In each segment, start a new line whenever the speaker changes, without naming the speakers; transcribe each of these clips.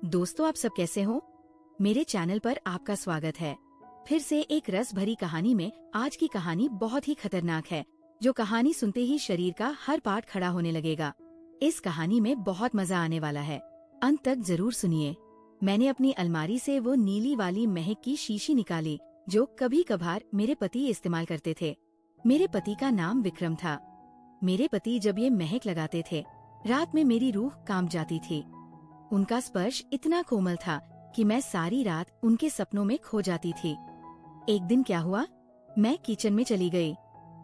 दोस्तों, आप सब कैसे हो? मेरे चैनल पर आपका स्वागत है। फिर से एक रस भरी कहानी में आज की कहानी बहुत ही खतरनाक है, जो कहानी सुनते ही शरीर का हर पार्ट खड़ा होने लगेगा। इस कहानी में बहुत मजा आने वाला है, अंत तक जरूर सुनिए। मैंने अपनी अलमारी से वो नीली वाली महक की शीशी निकाली, जो कभी कभार मेरे पति इस्तेमाल करते थे। मेरे पति का नाम विक्रम था। मेरे पति जब ये महक लगाते थे, रात में मेरी रूह कांप जाती थी। उनका स्पर्श इतना कोमल था कि मैं सारी रात उनके सपनों में खो जाती थी। एक दिन क्या हुआ, मैं किचन में चली गई।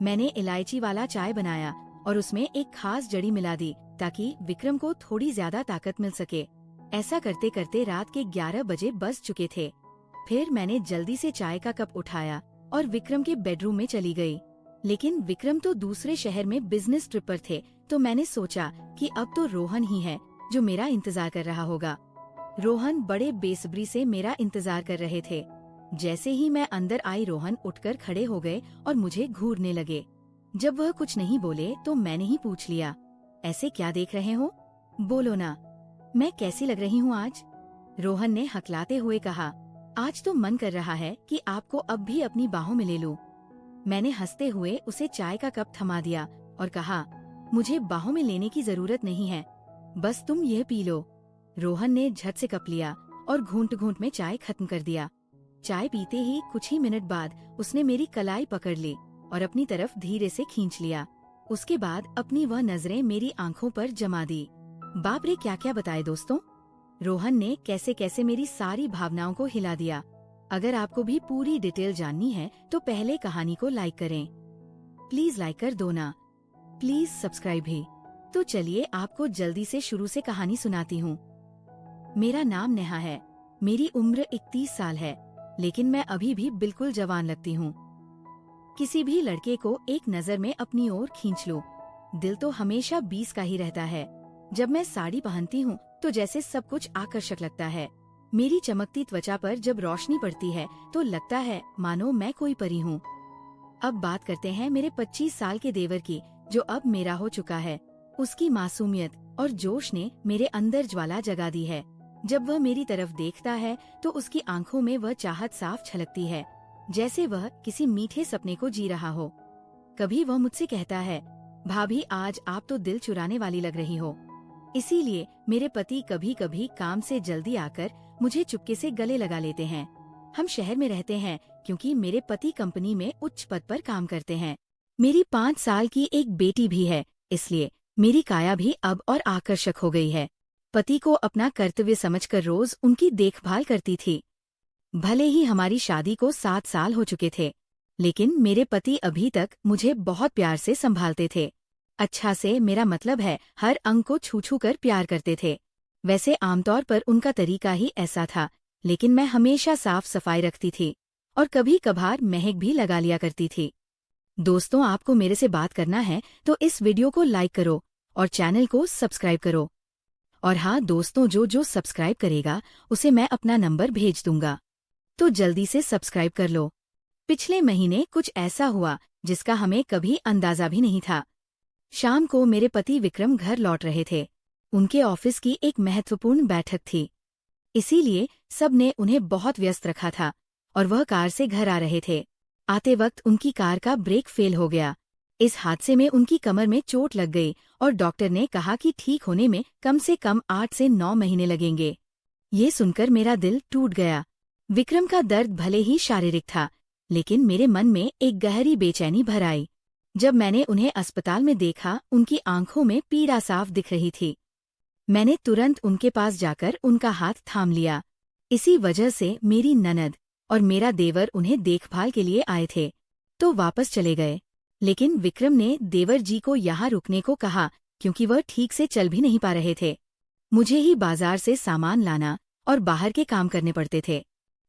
मैंने इलायची वाला चाय बनाया और उसमें एक खास जड़ी मिला दी ताकि विक्रम को थोड़ी ज्यादा ताकत मिल सके। ऐसा करते करते रात के 11 बजे बज चुके थे। फिर मैंने जल्दी से चाय का कप उठाया और विक्रम के बेडरूम में चली गई। लेकिन विक्रम तो दूसरे शहर में बिजनेस ट्रिप पर थे, तो मैंने सोचा कि अब तो रोहन ही है जो मेरा इंतजार कर रहा होगा। रोहन बड़े बेसब्री से मेरा इंतजार कर रहे थे। जैसे ही मैं अंदर आई, रोहन उठकर खड़े हो गए और मुझे घूरने लगे। जब वह कुछ नहीं बोले तो मैंने ही पूछ लिया, ऐसे क्या देख रहे हो? बोलो ना, मैं कैसी लग रही हूँ आज? रोहन ने हकलाते हुए कहा, आज तो मन कर रहा है कि आपको अब भी अपनी बाहों में ले लूं। मैंने हंसते हुए उसे चाय का कप थमा दिया और कहा, मुझे बाहों में लेने की जरूरत नहीं है, बस तुम यह पी लो। रोहन ने झट से कप लिया और घूंट घूंट में चाय खत्म कर दिया। चाय पीते ही कुछ ही मिनट बाद उसने मेरी कलाई पकड़ ली और अपनी तरफ धीरे से खींच लिया। उसके बाद अपनी वह नजरें मेरी आंखों पर जमा दी। बाप रे, क्या क्या बताए दोस्तों। रोहन ने कैसे कैसे मेरी सारी भावनाओं को हिला दिया। अगर आपको भी पूरी डिटेल जाननी है तो पहले कहानी को लाइक करें। प्लीज लाइक कर दो ना, प्लीज सब्सक्राइब भी। तो चलिए आपको जल्दी से शुरू से कहानी सुनाती हूँ। मेरा नाम नेहा है। मेरी उम्र 31 साल है, लेकिन मैं अभी भी बिल्कुल जवान लगती हूँ। किसी भी लड़के को एक नजर में अपनी ओर खींच लो, दिल तो हमेशा 20 का ही रहता है। जब मैं साड़ी पहनती हूँ तो जैसे सब कुछ आकर्षक लगता है। मेरी चमकती त्वचा पर जब रोशनी पड़ती है तो लगता है मानो मैं कोई परी हूँ। अब बात करते हैं मेरे 25 साल के देवर की, जो अब मेरा हो चुका है। उसकी मासूमियत और जोश ने मेरे अंदर ज्वाला जगा दी है। जब वह मेरी तरफ देखता है तो उसकी आंखों में वह चाहत साफ छलकती है, जैसे वह किसी मीठे सपने को जी रहा हो। कभी वह मुझसे कहता है, भाभी आज आप तो दिल चुराने वाली लग रही हो। इसीलिए मेरे पति कभी कभी काम से जल्दी आकर मुझे चुपके से गले लगा लेते हैं। हम शहर में रहते हैं क्योंकि मेरे पति कंपनी में उच्च पद पर काम करते हैं। मेरी 5 साल की एक बेटी भी है, इसलिए मेरी काया भी अब और आकर्षक हो गई है। पति को अपना कर्तव्य समझकर रोज उनकी देखभाल करती थी। भले ही हमारी शादी को 7 साल हो चुके थे, लेकिन मेरे पति अभी तक मुझे बहुत प्यार से संभालते थे। अच्छा से मेरा मतलब है, हर अंग को छू छू कर प्यार करते थे। वैसे आमतौर पर उनका तरीका ही ऐसा था, लेकिन मैं हमेशा साफ सफाई रखती थी और कभी कभार महक भी लगा लिया करती थी। दोस्तों, आपको मेरे से बात करना है तो इस वीडियो को लाइक करो और चैनल को सब्सक्राइब करो। और हाँ दोस्तों, जो सब्सक्राइब करेगा उसे मैं अपना नंबर भेज दूंगा, तो जल्दी से सब्सक्राइब कर लो। पिछले महीने कुछ ऐसा हुआ जिसका हमें कभी अंदाजा भी नहीं था। शाम को मेरे पति विक्रम घर लौट रहे थे। उनके ऑफिस की एक महत्वपूर्ण बैठक थी, इसीलिए सबने उन्हें बहुत व्यस्त रखा था और वह कार से घर आ रहे थे। आते वक्त उनकी कार का ब्रेक फेल हो गया। इस हादसे में उनकी कमर में चोट लग गई और डॉक्टर ने कहा कि ठीक होने में कम से कम 8 से 9 महीने लगेंगे। ये सुनकर मेरा दिल टूट गया। विक्रम का दर्द भले ही शारीरिक था, लेकिन मेरे मन में एक गहरी बेचैनी भर आई। जब मैंने उन्हें अस्पताल में देखा, उनकी आंखों में पीड़ा साफ दिख रही थी। मैंने तुरंत उनके पास जाकर उनका हाथ थाम लिया। इसी वजह से मेरी ननद और मेरा देवर उन्हें देखभाल के लिए आए थे, तो वापस चले गए। लेकिन विक्रम ने देवर जी को यहाँ रुकने को कहा क्योंकि वह ठीक से चल भी नहीं पा रहे थे। मुझे ही बाजार से सामान लाना और बाहर के काम करने पड़ते थे।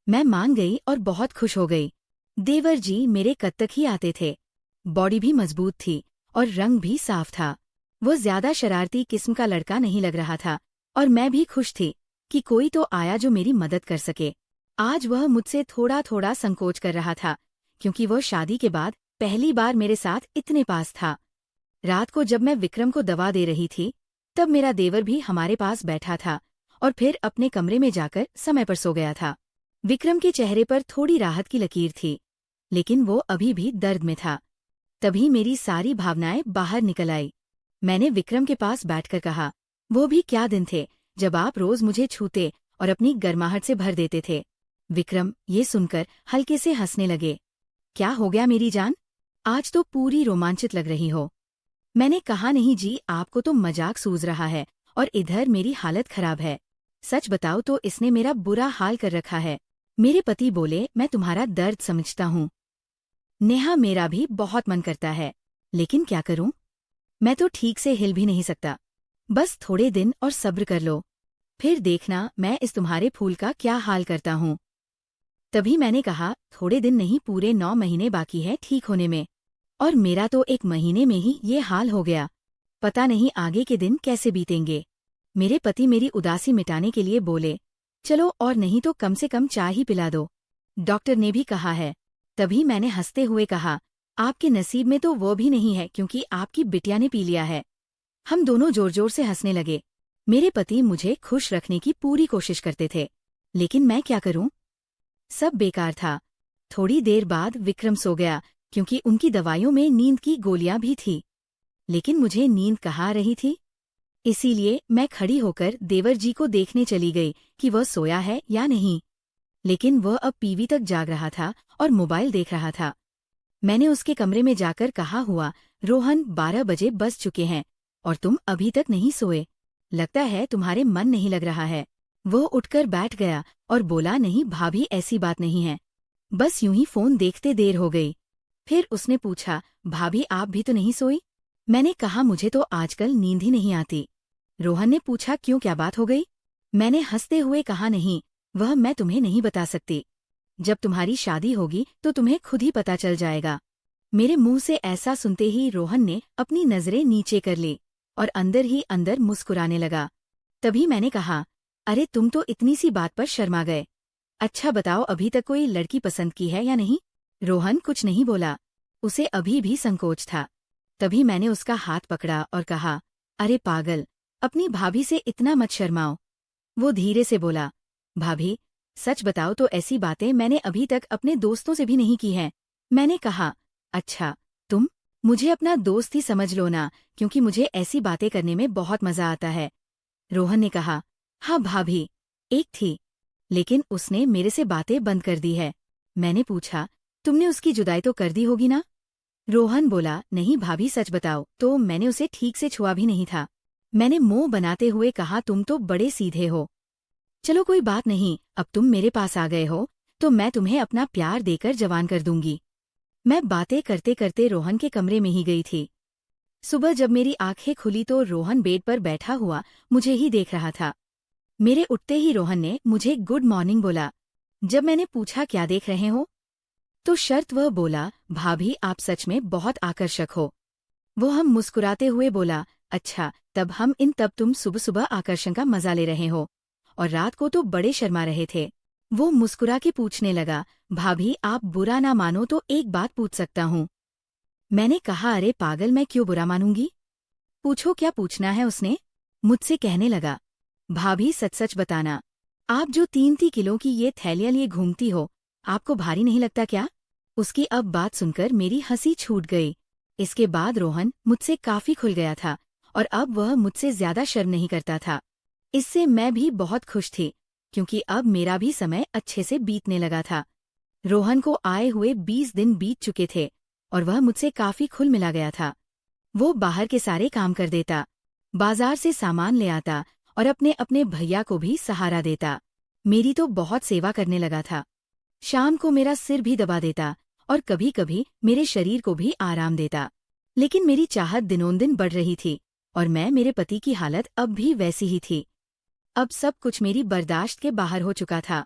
मैं मान गई और बहुत खुश हो गई। देवर जी मेरे कद तक ही आते थे। बॉडी भी मजबूत थी और रंग भी साफ था। वो ज्यादा शरारती किस्म का लड़का नहीं लग रहा था और मैं भी खुश थी कि कोई तो आया जो मेरी मदद कर सके। आज वह मुझसे थोड़ा थोड़ा संकोच कर रहा था, क्योंकि वह शादी के बाद पहली बार मेरे साथ इतने पास था। रात को जब मैं विक्रम को दवा दे रही थी, तब मेरा देवर भी हमारे पास बैठा था और फिर अपने कमरे में जाकर समय पर सो गया था। विक्रम के चेहरे पर थोड़ी राहत की लकीर थी, लेकिन वो अभी भी दर्द में था। तभी मेरी सारी भावनाएं बाहर निकल आई। मैंने विक्रम के पास बैठकर कहा, वो भी क्या दिन थे जब आप रोज मुझे छूते और अपनी गर्माहट से भर देते थे। विक्रम ये सुनकर हल्के से हंसने लगे। क्या हो गया मेरी जान, आज तो पूरी रोमांचित लग रही हो। मैंने कहा, नहीं जी, आपको तो मजाक सूझ रहा है और इधर मेरी हालत खराब है। सच बताओ तो इसने मेरा बुरा हाल कर रखा है। मेरे पति बोले, मैं तुम्हारा दर्द समझता हूँ नेहा, मेरा भी बहुत मन करता है, लेकिन क्या करूं, मैं तो ठीक से हिल भी नहीं सकता। बस थोड़े दिन और सब्र कर लो, फिर देखना मैं इस तुम्हारे फूल का क्या हाल करता हूँ। तभी मैंने कहा, थोड़े दिन नहीं, पूरे 9 महीने बाकी है ठीक होने में, और मेरा तो 1 महीने में ही ये हाल हो गया। पता नहीं आगे के दिन कैसे बीतेंगे। मेरे पति मेरी उदासी मिटाने के लिए बोले, चलो और नहीं तो कम से कम चाय ही पिला दो, डॉक्टर ने भी कहा है। तभी मैंने हंसते हुए कहा, आपके नसीब में तो वो भी नहीं है, क्योंकि आपकी बिटिया ने पी लिया है। हम दोनों जोर जोर से हंसने लगे। मेरे पति मुझे खुश रखने की पूरी कोशिश करते थे, लेकिन मैं क्या करूं, सब बेकार था। थोड़ी देर बाद विक्रम सो गया, क्योंकि उनकी दवाइयों में नींद की गोलियां भी थी, लेकिन मुझे नींद कहाँ आ रही थी। इसीलिए मैं खड़ी होकर देवर जी को देखने चली गई कि वह सोया है या नहीं, लेकिन वह अब पीवी तक जाग रहा था और मोबाइल देख रहा था। मैंने उसके कमरे में जाकर कहा, हुआ रोहन, 12 बजे बज चुके हैं और तुम अभी तक नहीं सोए, लगता है तुम्हारे मन नहीं लग रहा है। वो उठकर बैठ गया और बोला, नहीं भाभी, ऐसी बात नहीं है, बस यूं ही फोन देखते देर हो गई। फिर उसने पूछा, भाभी आप भी तो नहीं सोई। मैंने कहा, मुझे तो आजकल नींद ही नहीं आती। रोहन ने पूछा, क्यों, क्या बात हो गई। मैंने हंसते हुए कहा, नहीं, वह मैं तुम्हें नहीं बता सकती। जब तुम्हारी शादी होगी तो तुम्हें खुद ही पता चल जाएगा। मेरे मुंह से ऐसा सुनते ही रोहन ने अपनी नजरें नीचे कर ली और अंदर ही अंदर मुस्कुराने लगा। तभी मैंने कहा, अरे तुम तो इतनी सी बात पर शर्मा गए। अच्छा बताओ, अभी तक कोई लड़की पसंद की है या नहीं। रोहन कुछ नहीं बोला, उसे अभी भी संकोच था। तभी मैंने उसका हाथ पकड़ा और कहा, अरे पागल, अपनी भाभी से इतना मत शर्माओ। वो धीरे से बोला, भाभी सच बताओ तो ऐसी बातें मैंने अभी तक अपने दोस्तों से भी नहीं की हैं। मैंने कहा, अच्छा, तुम मुझे अपना दोस्त ही समझ लो ना, क्योंकि मुझे ऐसी बातें करने में बहुत मजा आता है। रोहन ने कहा, हाँ भाभी, एक थी, लेकिन उसने मेरे से बातें बंद कर दी है। मैंने पूछा, तुमने उसकी जुदाई तो कर दी होगी ना। रोहन बोला, नहीं भाभी सच बताओ तो मैंने उसे ठीक से छुआ भी नहीं था। मैंने मुंह बनाते हुए कहा, तुम तो बड़े सीधे हो। चलो कोई बात नहीं, अब तुम मेरे पास आ गए हो तो मैं तुम्हें अपना प्यार देकर जवान कर दूंगी। मैं बातें करते करते रोहन के कमरे में ही गई थी। सुबह जब मेरी आंखें खुली तो रोहन बेड पर बैठा हुआ मुझे ही देख रहा था। मेरे उठते ही रोहन ने मुझे गुड मॉर्निंग बोला। जब मैंने पूछा, क्या देख रहे हो, तो शर्त वह बोला, भाभी आप सच में बहुत आकर्षक हो। वो हम मुस्कुराते हुए बोला, अच्छा तब तुम सुबह सुबह आकर्षण का मजा ले रहे हो, और रात को तो बड़े शर्मा रहे थे। वो मुस्कुरा के पूछने लगा, भाभी आप बुरा ना मानो तो एक बात पूछ सकता हूँ। मैंने कहा, अरे पागल, मैं क्यों बुरा मानूंगी, पूछो क्या पूछना है। उसने मुझसे कहने लगा, भाभी सच सच बताना, आप जो 3-3 किलो की ये थैलियां लिए घूमती हो, आपको भारी नहीं लगता क्या। उसकी अब बात सुनकर मेरी हंसी छूट गई। इसके बाद रोहन मुझसे काफी खुल गया था और अब वह मुझसे ज्यादा शर्म नहीं करता था। इससे मैं भी बहुत खुश थी, क्योंकि अब मेरा भी समय अच्छे से बीतने लगा था। रोहन को आए हुए 20 दिन बीत चुके थे और वह मुझसे काफी खुल मिला गया था। वो बाहर के सारे काम कर देता, बाजार से सामान ले आता और अपने अपने भैया को भी सहारा देता। मेरी तो बहुत सेवा करने लगा था। शाम को मेरा सिर भी दबा देता और कभी कभी मेरे शरीर को भी आराम देता। लेकिन मेरी चाहत दिनोंदिन बढ़ रही थी और मेरे पति की हालत अब भी वैसी ही थी। अब सब कुछ मेरी बर्दाश्त के बाहर हो चुका था।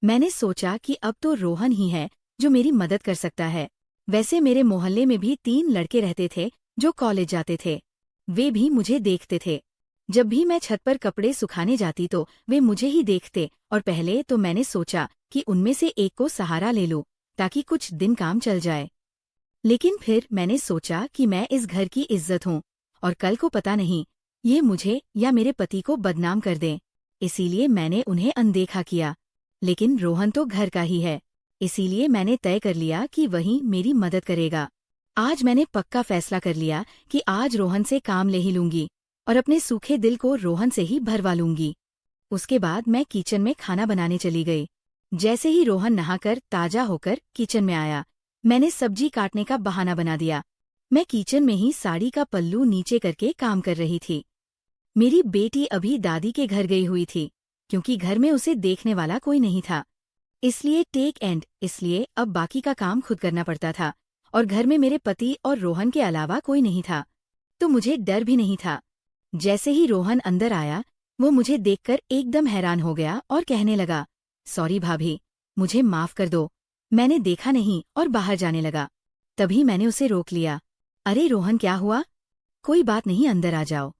मैंने सोचा कि अब तो रोहन ही है जो मेरी मदद कर सकता है। वैसे मेरे मोहल्ले में भी 3 लड़के रहते थे जो कॉलेज जाते थे। वे भी मुझे देखते थे। जब भी मैं छत पर कपड़े सुखाने जाती तो वे मुझे ही देखते और पहले तो मैंने सोचा कि उनमें से एक को सहारा ले लूं ताकि कुछ दिन काम चल जाए। लेकिन फिर मैंने सोचा कि मैं इस घर की इज्जत हूं और कल को पता नहीं ये मुझे या मेरे पति को बदनाम कर दें। इसीलिए मैंने उन्हें अनदेखा किया। लेकिन रोहन तो घर का ही है, इसीलिए मैंने तय कर लिया कि वही मेरी मदद करेगा। आज मैंने पक्का फैसला कर लिया कि आज रोहन से काम ले ही लूंगी और अपने सूखे दिल को रोहन से ही भरवा लूंगी। उसके बाद मैं किचन में खाना बनाने चली गई। जैसे ही रोहन नहाकर ताजा होकर किचन में आया, मैंने सब्जी काटने का बहाना बना दिया। मैं किचन में ही साड़ी का पल्लू नीचे करके काम कर रही थी। मेरी बेटी अभी दादी के घर गई हुई थी, क्योंकि घर में उसे देखने वाला कोई नहीं था। इसलिए अब बाकी का काम खुद करना पड़ता था और घर में मेरे पति और रोहन के अलावा कोई नहीं था, तो मुझे डर भी नहीं था। जैसे ही रोहन अंदर आया, वो मुझे देखकर एकदम हैरान हो गया और कहने लगा, सॉरी भाभी, मुझे माफ कर दो, मैंने देखा नहीं और बाहर जाने लगा। तभी मैंने उसे रोक लिया। अरे रोहन, क्या हुआ? कोई बात नहीं, अंदर आ जाओ।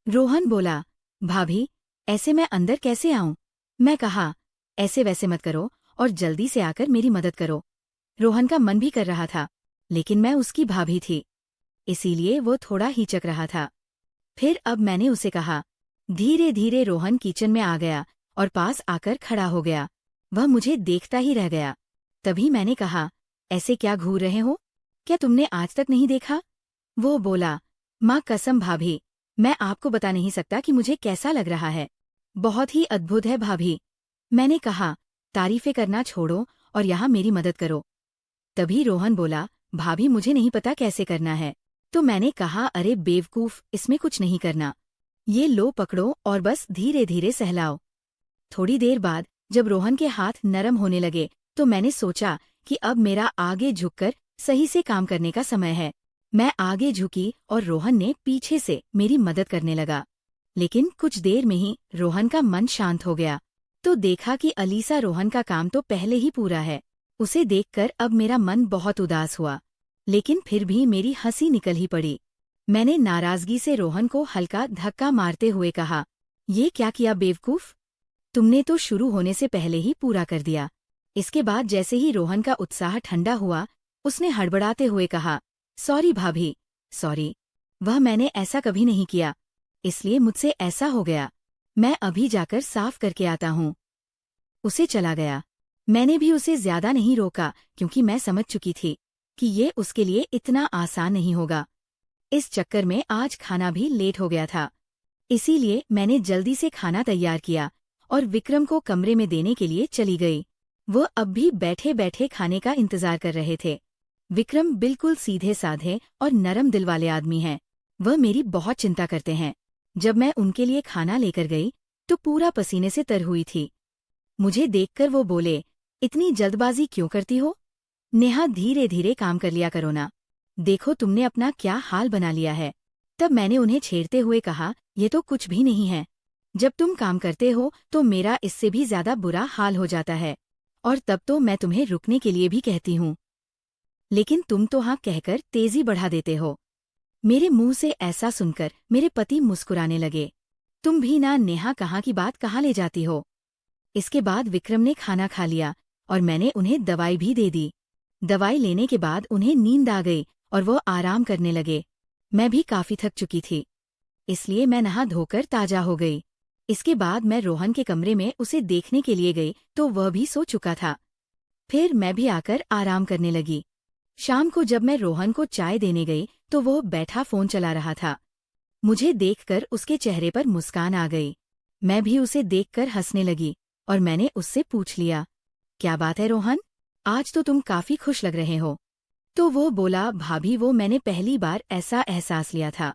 रोहन बोला, भाभी, ऐसे मैं अंदर कैसे आऊं? मैं कहा, ऐसे वैसे मत करो और जल्दी से आकर मेरी मदद करो। रोहन का मन भी कर रहा था, लेकिन मैं उसकी भाभी थी, इसीलिए वो थोड़ा हिचक रहा था। फिर अब मैंने उसे कहा। धीरे धीरे रोहन किचन में आ गया और पास आकर खड़ा हो गया। वह मुझे देखता ही रह गया। तभी मैंने कहा, ऐसे क्या घूर रहे हो? क्या तुमने आज तक नहीं देखा? वो बोला, माँ कसम भाभी, मैं आपको बता नहीं सकता कि मुझे कैसा लग रहा है। बहुत ही अद्भुत है भाभी। मैंने कहा, तारीफें करना छोड़ो और यहाँ मेरी मदद करो। तभी रोहन बोला, भाभी मुझे नहीं पता कैसे करना है। तो मैंने कहा, अरे बेवकूफ, इसमें कुछ नहीं करना, ये लो पकड़ो और बस धीरे धीरे सहलाओ। थोड़ी देर बाद जब रोहन के हाथ नरम होने लगे, तो मैंने सोचा कि अब मेरा आगे झुककर सही से काम करने का समय है। मैं आगे झुकी और रोहन ने पीछे से मेरी मदद करने लगा। लेकिन कुछ देर में ही रोहन का मन शांत हो गया, तो देखा कि अलीसा रोहन का काम तो पहले ही पूरा है। उसे देखकर अब मेरा मन बहुत उदास हुआ, लेकिन फिर भी मेरी हंसी निकल ही पड़ी। मैंने नाराजगी से रोहन को हल्का धक्का मारते हुए कहा, ये क्या किया बेवकूफ? तुमने तो शुरू होने से पहले ही पूरा कर दिया। इसके बाद जैसे ही रोहन का उत्साह ठंडा हुआ, उसने हड़बड़ाते हुए कहा, सॉरी भाभी, सॉरी, वह मैंने ऐसा कभी नहीं किया, इसलिए मुझसे ऐसा हो गया। मैं अभी जाकर साफ करके आता हूँ। उसे चला गया। मैंने भी उसे ज्यादा नहीं रोका, क्योंकि मैं समझ चुकी थी कि ये उसके लिए इतना आसान नहीं होगा। इस चक्कर में आज खाना भी लेट हो गया था, इसीलिए मैंने जल्दी से खाना तैयार किया और विक्रम को कमरे में देने के लिए चली गई। वो अब भी बैठे बैठे खाने का इंतजार कर रहे थे। विक्रम बिल्कुल सीधे साधे और नरम दिल वाले आदमी हैं। वह मेरी बहुत चिंता करते हैं। जब मैं उनके लिए खाना लेकर गई, तो पूरा पसीने से तर हुई थी। मुझे देखकर वो बोले, इतनी जल्दबाजी क्यों करती हो? नेहा, धीरे धीरे काम कर लिया करो ना, देखो तुमने अपना क्या हाल बना लिया है। तब मैंने उन्हें छेड़ते हुए कहा, ये तो कुछ भी नहीं है। जब तुम काम करते हो तो मेरा इससे भी ज्यादा बुरा हाल हो जाता है, और तब तो मैं तुम्हें रुकने के लिए भी कहती हूँ, लेकिन तुम तो हाँ कहकर तेजी बढ़ा देते हो। मेरे मुंह से ऐसा सुनकर मेरे पति मुस्कुराने लगे। तुम भी ना नेहा, कहाँ की बात कहाँ ले जाती हो। इसके बाद विक्रम ने खाना खा लिया और मैंने उन्हें दवाई भी दे दी। दवाई लेने के बाद उन्हें नींद आ गई और वो आराम करने लगे। मैं भी काफी थक चुकी थी, इसलिए मैं नहा धोकर ताजा हो गई। इसके बाद मैं रोहन के कमरे में उसे देखने के लिए गई, तो वह भी सो चुका था। फिर मैं भी आकर आराम करने लगी। शाम को जब मैं रोहन को चाय देने गई, तो वो बैठा फोन चला रहा था। मुझे देखकर उसके चेहरे पर मुस्कान आ गई। मैं भी उसे देखकर हंसने लगी और मैंने उससे पूछ लिया, क्या बात है रोहन, आज तो तुम काफी खुश लग रहे हो। तो वो बोला, भाभी वो मैंने पहली बार ऐसा एहसास लिया था।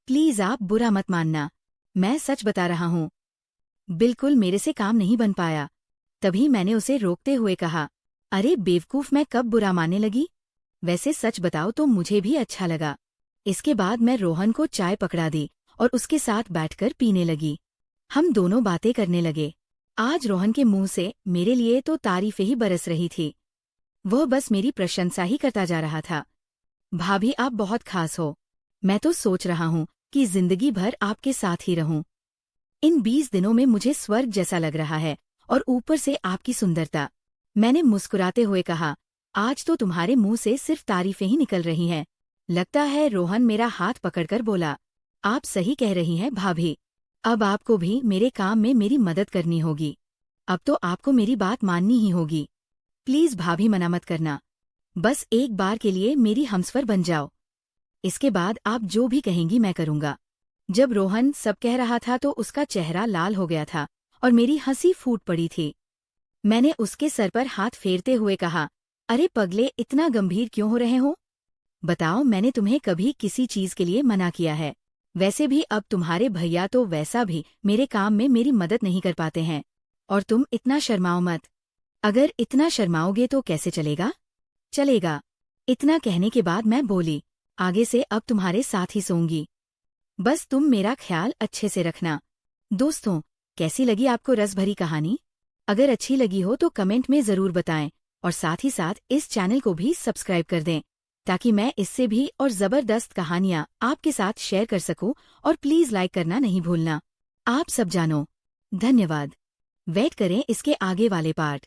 प्लीज आप बुरा मत मानना, मैं सच बता रहा हूँ, बिल्कुल मेरे से काम नहीं बन पाया। तभी मैंने उसे रोकते हुए कहा, अरे बेवकूफ, मैं कब बुरा मानने लगी? वैसे सच बताओ तो मुझे भी अच्छा लगा। इसके बाद मैं रोहन को चाय पकड़ा दी और उसके साथ बैठकर पीने लगी। हम दोनों बातें करने लगे। आज रोहन के मुंह से मेरे लिए तो तारीफें ही बरस रही थी। वह बस मेरी प्रशंसा ही करता जा रहा था। भाभी आप बहुत खास हो, मैं तो सोच रहा हूँ कि जिंदगी भर आपके साथ ही रहूं। इन 20 दिनों में मुझे स्वर्ग जैसा लग रहा है, और ऊपर से आपकी सुंदरता। मैंने मुस्कुराते हुए कहा, आज तो तुम्हारे मुंह से सिर्फ तारीफें ही निकल रही हैं। लगता है। रोहन मेरा हाथ पकड़कर बोला, आप सही कह रही हैं भाभी, अब आपको भी मेरे काम में मेरी मदद करनी होगी। अब तो आपको मेरी बात माननी ही होगी। प्लीज भाभी मना मत करना। बस एक बार के लिए मेरी हमसफर बन जाओ। इसके बाद आप जो भी कहेंगी मैं करूंगा। जब रोहन सब कह रहा था तो उसका चेहरा लाल हो गया था और मेरी हंसी फूट पड़ी थी। मैंने उसके सर पर हाथ फेरते हुए कहा, अरे पगले, इतना गंभीर क्यों हो रहे हो? बताओ, मैंने तुम्हें कभी किसी चीज के लिए मना किया है? वैसे भी अब तुम्हारे भैया तो वैसा भी मेरे काम में मेरी मदद नहीं कर पाते हैं। और तुम इतना शर्माओ मत। अगर इतना शर्माओगे तो कैसे चलेगा? चलेगा। इतना कहने के बाद मैं बोली, आगे से अब तुम्हारे साथ ही सोऊंगी। बस तुम मेरा ख्याल अच्छे से रखना। दोस्तों, कैसी लगी आपको रस भरी कहानी? अगर अच्छी लगी हो तो कमेंट में ज़रूर बताएं और साथ ही साथ इस चैनल को भी सब्सक्राइब कर दें ताकि मैं इससे भी और ज़बरदस्त कहानियाँ आपके साथ शेयर कर सकूं। और प्लीज़ लाइक करना नहीं भूलना। आप सब जानो। धन्यवाद। वेट करें इसके आगे वाले पार्ट।